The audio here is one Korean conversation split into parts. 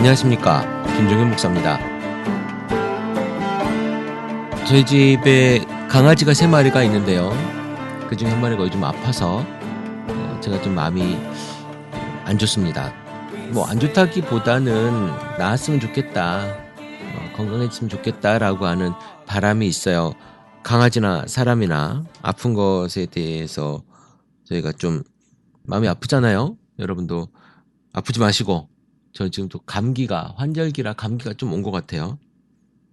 안녕하십니까, 김종현 목사입니다. 저희 집에 강아지가 3마리가 있는데요, 그중 한 마리가 요즘 아파서 제가 좀 마음이 안 좋습니다. 뭐 안 좋다기보다는 나았으면 좋겠다, 건강해졌으면 좋겠다라고 하는 바람이 있어요. 강아지나 사람이나 아픈 것에 대해서 저희가 좀 마음이 아프잖아요. 여러분도 아프지 마시고, 저 지금 또 환절기라 감기가 좀 온 것 같아요.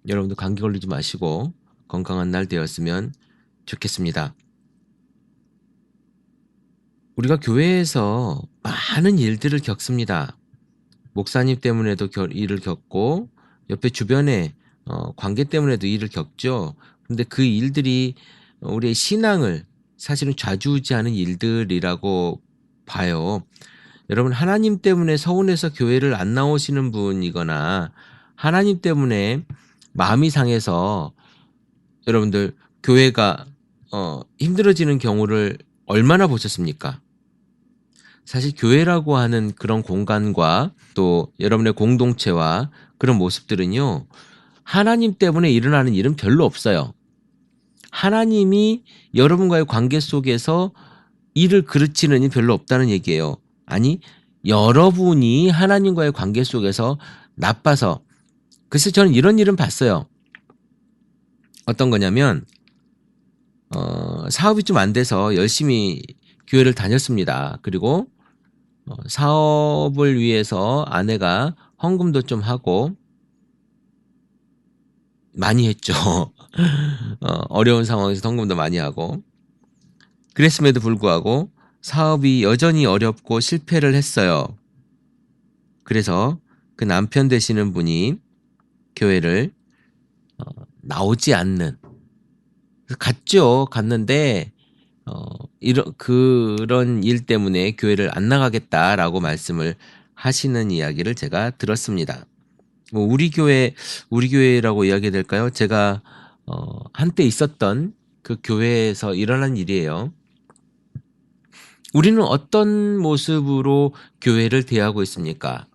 여러분도 감기 걸리지 마시고 건강한 날 되었으면 좋겠습니다. 우리가 교회에서 많은 일들을 겪습니다. 목사님 때문에도 일을 겪고, 옆에 주변에 관계 때문에도 일을 겪죠. 그런데 그 일들이 우리의 신앙을 사실은 좌지우지하는 일들이라고 봐요. 여러분, 하나님 때문에 서운해서 교회를 안 나오시는 분이거나 하나님 때문에 마음이 상해서 여러분들 교회가 힘들어지는 경우를 얼마나 보셨습니까? 사실 교회라고 하는 그런 공간과 또 여러분의 공동체와 그런 모습들은요, 하나님 때문에 일어나는 일은 별로 없어요. 하나님이 여러분과의 관계 속에서 일을 그르치는 일이 별로 없다는 얘기예요. 아니, 여러분이 하나님과의 관계 속에서 나빠서. 글쎄, 저는 이런 일은 봤어요. 어떤 거냐면 사업이 좀 안 돼서 열심히 교회를 다녔습니다. 그리고 사업을 위해서 아내가 헌금도 좀 하고 많이 했죠. 어려운 상황에서 헌금도 많이 하고. 그랬음에도 불구하고 사업이 여전히 어렵고 실패를 했어요. 그래서 그 남편 되시는 분이 교회를 나오지 않는, 갔는데 그런 일 때문에 교회를 안 나가겠다라고 말씀을 하시는 이야기를 제가 들었습니다. 뭐 우리 교회라고 이야기 될까요? 제가 한때 있었던 그 교회에서 일어난 일이에요. 우리는 어떤 모습으로 교회를 대하고 있습니까?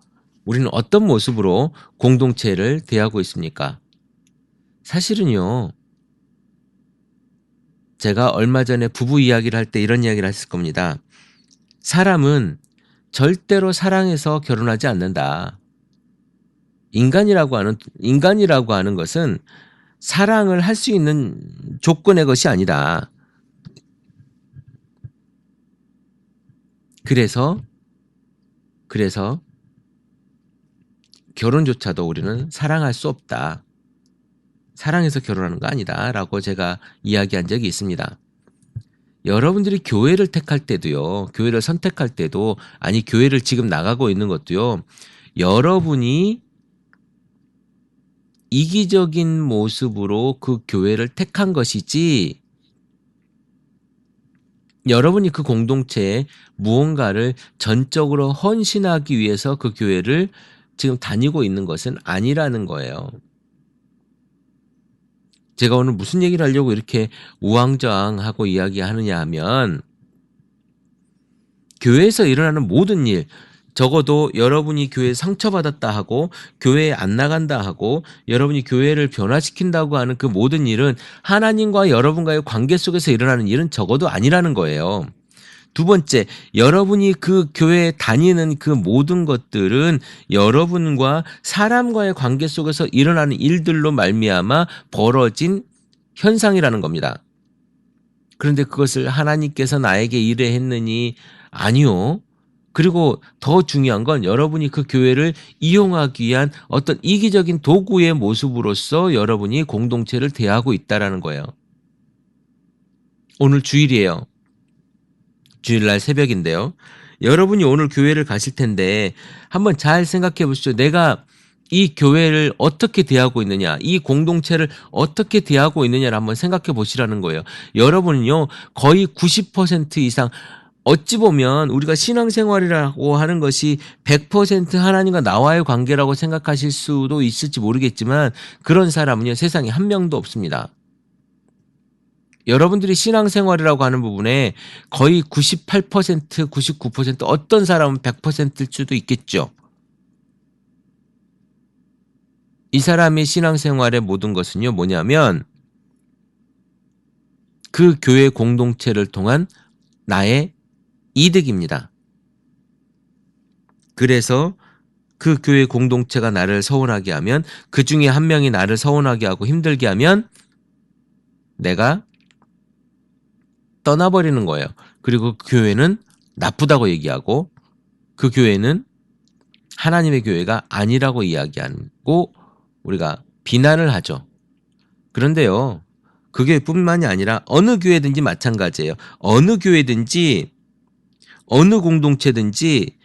우리는 어떤 모습으로 공동체를 대하고 있습니까? 사실은요, 제가 얼마 전에 부부 이야기를 할 때 이런 이야기를 했을 겁니다. 사람은 절대로 사랑해서 결혼하지 않는다. 인간이라고 하는 것은 사랑을 할 수 있는 조건의 것이 아니다. 그래서 결혼조차도 우리는 사랑할 수 없다. 사랑해서 결혼하는 거 아니다. 라고 제가 이야기한 적이 있습니다. 여러분들이 교회를 택할 때도요, 교회를 선택할 때도, 아니, 교회를 지금 나가고 있는 것도요, 여러분이 이기적인 모습으로 그 교회를 택한 것이지, 여러분이 그 공동체에 무언가를 전적으로 헌신하기 위해서 그 교회를 지금 다니고 있는 것은 아니라는 거예요. 제가 오늘 무슨 얘기를 하려고 이렇게 우왕좌왕하고 이야기하느냐 하면, 교회에서 일어나는 모든 일, 적어도 여러분이 교회에 상처받았다 하고 교회에 안 나간다 하고 여러분이 교회를 변화시킨다고 하는 그 모든 일은 하나님과 여러분과의 관계 속에서 일어나는 일은 적어도 아니라는 거예요. 두 번째, 여러분이 그 교회에 다니는 그 모든 것들은 여러분과 사람과의 관계 속에서 일어나는 일들로 말미암아 벌어진 현상이라는 겁니다. 그런데 그것을 하나님께서 나에게 이래 했느니, 아니요. 그리고 더 중요한 건 여러분이 그 교회를 이용하기 위한 어떤 이기적인 도구의 모습으로서 여러분이 공동체를 대하고 있다는 거예요. 오늘 주일이에요. 주일날 새벽인데요. 여러분이 오늘 교회를 가실 텐데 한번 잘 생각해 보시죠. 내가 이 교회를 어떻게 대하고 있느냐, 이 공동체를 어떻게 대하고 있느냐를 한번 생각해 보시라는 거예요. 여러분은요, 거의 90% 이상, 어찌 보면 우리가 신앙생활이라고 하는 것이 100% 하나님과 나와의 관계라고 생각하실 수도 있을지 모르겠지만, 그런 사람은요, 세상에 한 명도 없습니다. 여러분들이 신앙생활이라고 하는 부분에 거의 98%, 99%, 어떤 사람은 100%일 수도 있겠죠. 이 사람의 신앙생활의 모든 것은요, 뭐냐면 그 교회 공동체를 통한 나의 이득입니다. 그래서 그 교회 공동체가 나를 서운하게 하면, 그 중에 한 명이 나를 서운하게 하고 힘들게 하면 내가 떠나버리는 거예요. 그리고 그 교회는 나쁘다고 얘기하고 그 교회는 하나님의 교회가 아니라고 이야기하고 우리가 비난을 하죠. 그런데요, 그 교회뿐만이 아니라 어느 교회든지 마찬가지예요. 어느 교회든지 어느 공동체든지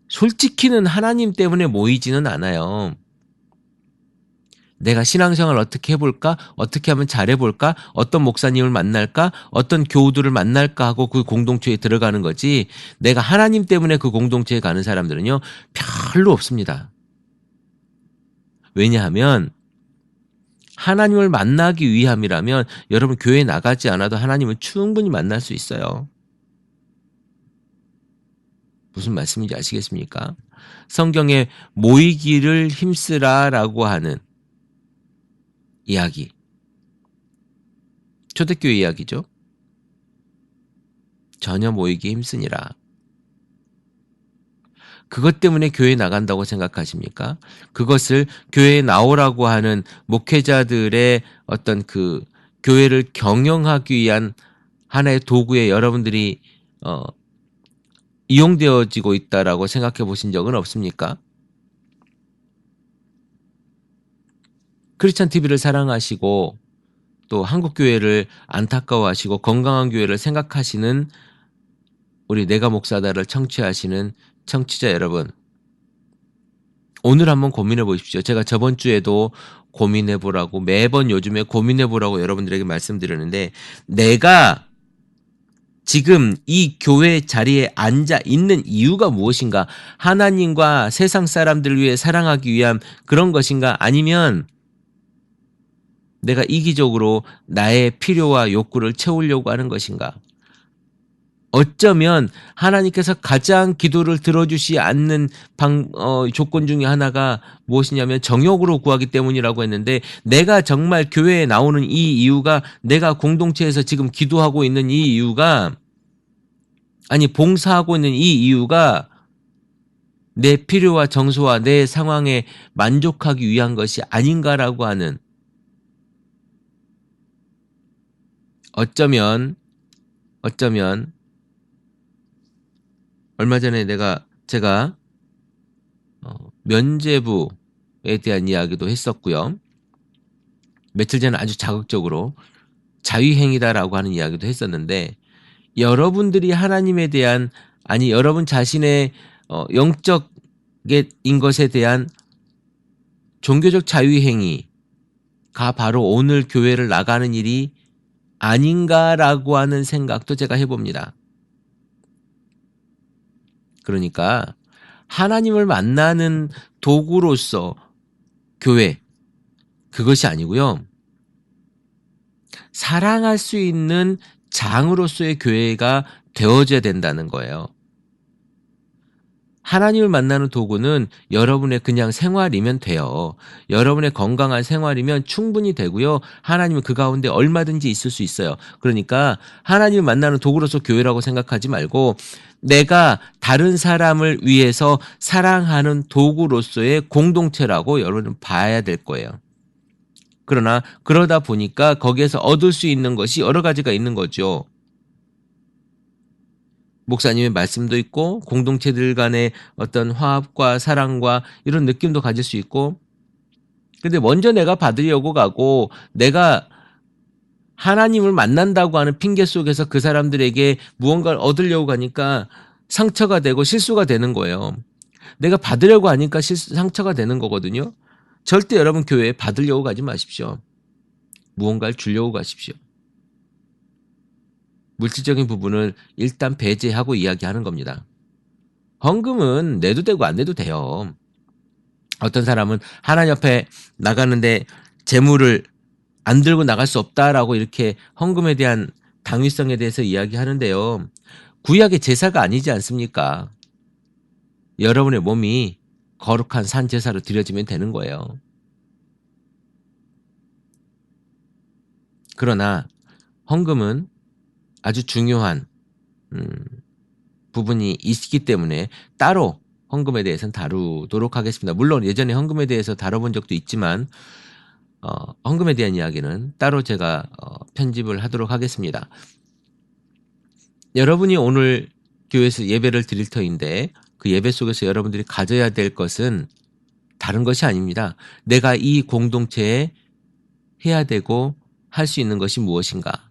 솔직히는 하나님 때문에 모이지는 않아요. 내가 신앙생활을 어떻게 해볼까? 어떻게 하면 잘해볼까? 어떤 목사님을 만날까? 어떤 교우들을 만날까 하고 그 공동체에 들어가는 거지, 내가 하나님 때문에 그 공동체에 가는 사람들은요, 별로 없습니다. 왜냐하면 하나님을 만나기 위함이라면 여러분 교회에 나가지 않아도 하나님을 충분히 만날 수 있어요. 무슨 말씀인지 아시겠습니까? 성경에 모이기를 힘쓰라라고 하는 이야기, 초대교회 이야기죠. 전혀 모이기 힘쓰니라. 그것 때문에 교회에 나간다고 생각하십니까? 그것을 교회에 나오라고 하는 목회자들의 어떤 그 교회를 경영하기 위한 하나의 도구에 여러분들이 이용되어지고 있다라고 생각해 보신 적은 없습니까? 크리스찬 TV를 사랑하시고 또 한국 교회를 안타까워하시고 건강한 교회를 생각하시는 우리 내가 목사다를 청취하시는 청취자 여러분, 오늘 한번 고민해 보십시오. 제가 저번 주에도 고민해 보라고, 매번 요즘에 고민해 보라고 여러분들에게 말씀드렸는데, 내가 지금 이 교회 자리에 앉아 있는 이유가 무엇인가? 하나님과 세상 사람들을 위해 사랑하기 위한 그런 것인가? 아니면 내가 이기적으로 나의 필요와 욕구를 채우려고 하는 것인가? 어쩌면 하나님께서 가장 기도를 들어주시 않는 조건 중에 하나가 무엇이냐면 정욕으로 구하기 때문이라고 했는데, 내가 정말 교회에 나오는 이 이유가, 내가 공동체에서 지금 기도하고 있는 이 이유가, 아니 봉사하고 있는 이 이유가 내 필요와 정서와 내 상황에 만족하기 위한 것이 아닌가라고 하는, 어쩌면 얼마 전에 제가 면죄부에 대한 이야기도 했었고요. 며칠 전에 아주 자극적으로 자위행위다라고 하는 이야기도 했었는데, 여러분들이 하나님에 대한, 아니 여러분 자신의 영적인 것에 대한 종교적 자위행위가 바로 오늘 교회를 나가는 일이 아닌가라고 하는 생각도 제가 해봅니다. 그러니까 하나님을 만나는 도구로서 교회, 그것이 아니고요, 사랑할 수 있는 장으로서의 교회가 되어져야 된다는 거예요. 하나님을 만나는 도구는 여러분의 그냥 생활이면 돼요. 여러분의 건강한 생활이면 충분히 되고요. 하나님은 그 가운데 얼마든지 있을 수 있어요. 그러니까 하나님을 만나는 도구로서 교회라고 생각하지 말고, 내가 다른 사람을 위해서 사랑하는 도구로서의 공동체라고 여러분은 봐야 될 거예요. 그러나 그러다 보니까 거기에서 얻을 수 있는 것이 여러 가지가 있는 거죠. 목사님의 말씀도 있고 공동체들 간의 어떤 화합과 사랑과 이런 느낌도 가질 수 있고, 근데 먼저 내가 받으려고 가고 내가 하나님을 만난다고 하는 핑계 속에서 그 사람들에게 무언가를 얻으려고 가니까 상처가 되고 실수가 되는 거예요. 내가 받으려고 하니까 상처가 되는 거거든요. 절대 여러분 교회에 받으려고 가지 마십시오. 무언가를 주려고 가십시오. 물질적인 부분을 일단 배제하고 이야기하는 겁니다. 헌금은 내도 되고 안 내도 돼요. 어떤 사람은 하나님 앞에 나가는데 재물을 안 들고 나갈 수 없다라고 이렇게 헌금에 대한 당위성에 대해서 이야기하는데요. 구약의 제사가 아니지 않습니까? 여러분의 몸이 거룩한 산 제사로 드려지면 되는 거예요. 그러나 헌금은 아주 중요한 부분이 있기 때문에 따로 헌금에 대해서는 다루도록 하겠습니다. 물론 예전에 헌금에 대해서 다뤄본 적도 있지만 헌금에 대한 이야기는 따로 제가 편집을 하도록 하겠습니다. 여러분이 오늘 교회에서 예배를 드릴 터인데 그 예배 속에서 여러분들이 가져야 될 것은 다른 것이 아닙니다. 내가 이 공동체에 해야 되고 할 수 있는 것이 무엇인가?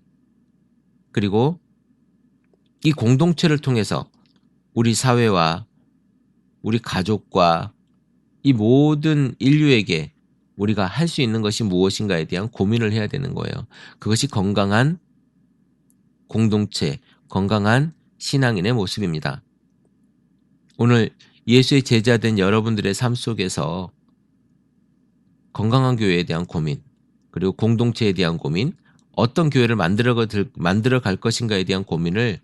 그리고 이 공동체를 통해서 우리 사회와 우리 가족과 이 모든 인류에게 우리가 할 수 있는 것이 무엇인가에 대한 고민을 해야 되는 거예요. 그것이 건강한 공동체, 건강한 신앙인의 모습입니다. 오늘 예수의 제자된 여러분들의 삶 속에서 건강한 교회에 대한 고민, 그리고 공동체에 대한 고민, 어떤 교회를 만들어 갈 것인가에 대한 고민을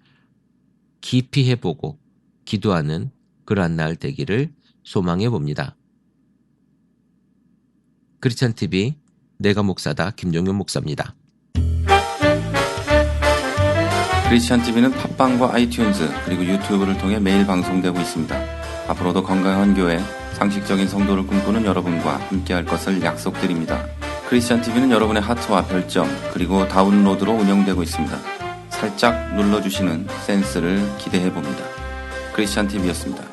깊이 해보고 기도하는 그러한 날 되기를 소망해 봅니다. 크리스찬 TV 내가 목사다 김종윤 목사입니다. 크리스찬 TV는 팟빵과 아이튠즈 그리고 유튜브를 통해 매일 방송되고 있습니다. 앞으로도 건강한 교회, 상식적인 성도를 꿈꾸는 여러분과 함께할 것을 약속드립니다. 크리스찬 TV는 여러분의 하트와 별점 그리고 다운로드로 운영되고 있습니다. 살짝 눌러주시는 센스를 기대해봅니다. 크리스찬 TV였습니다.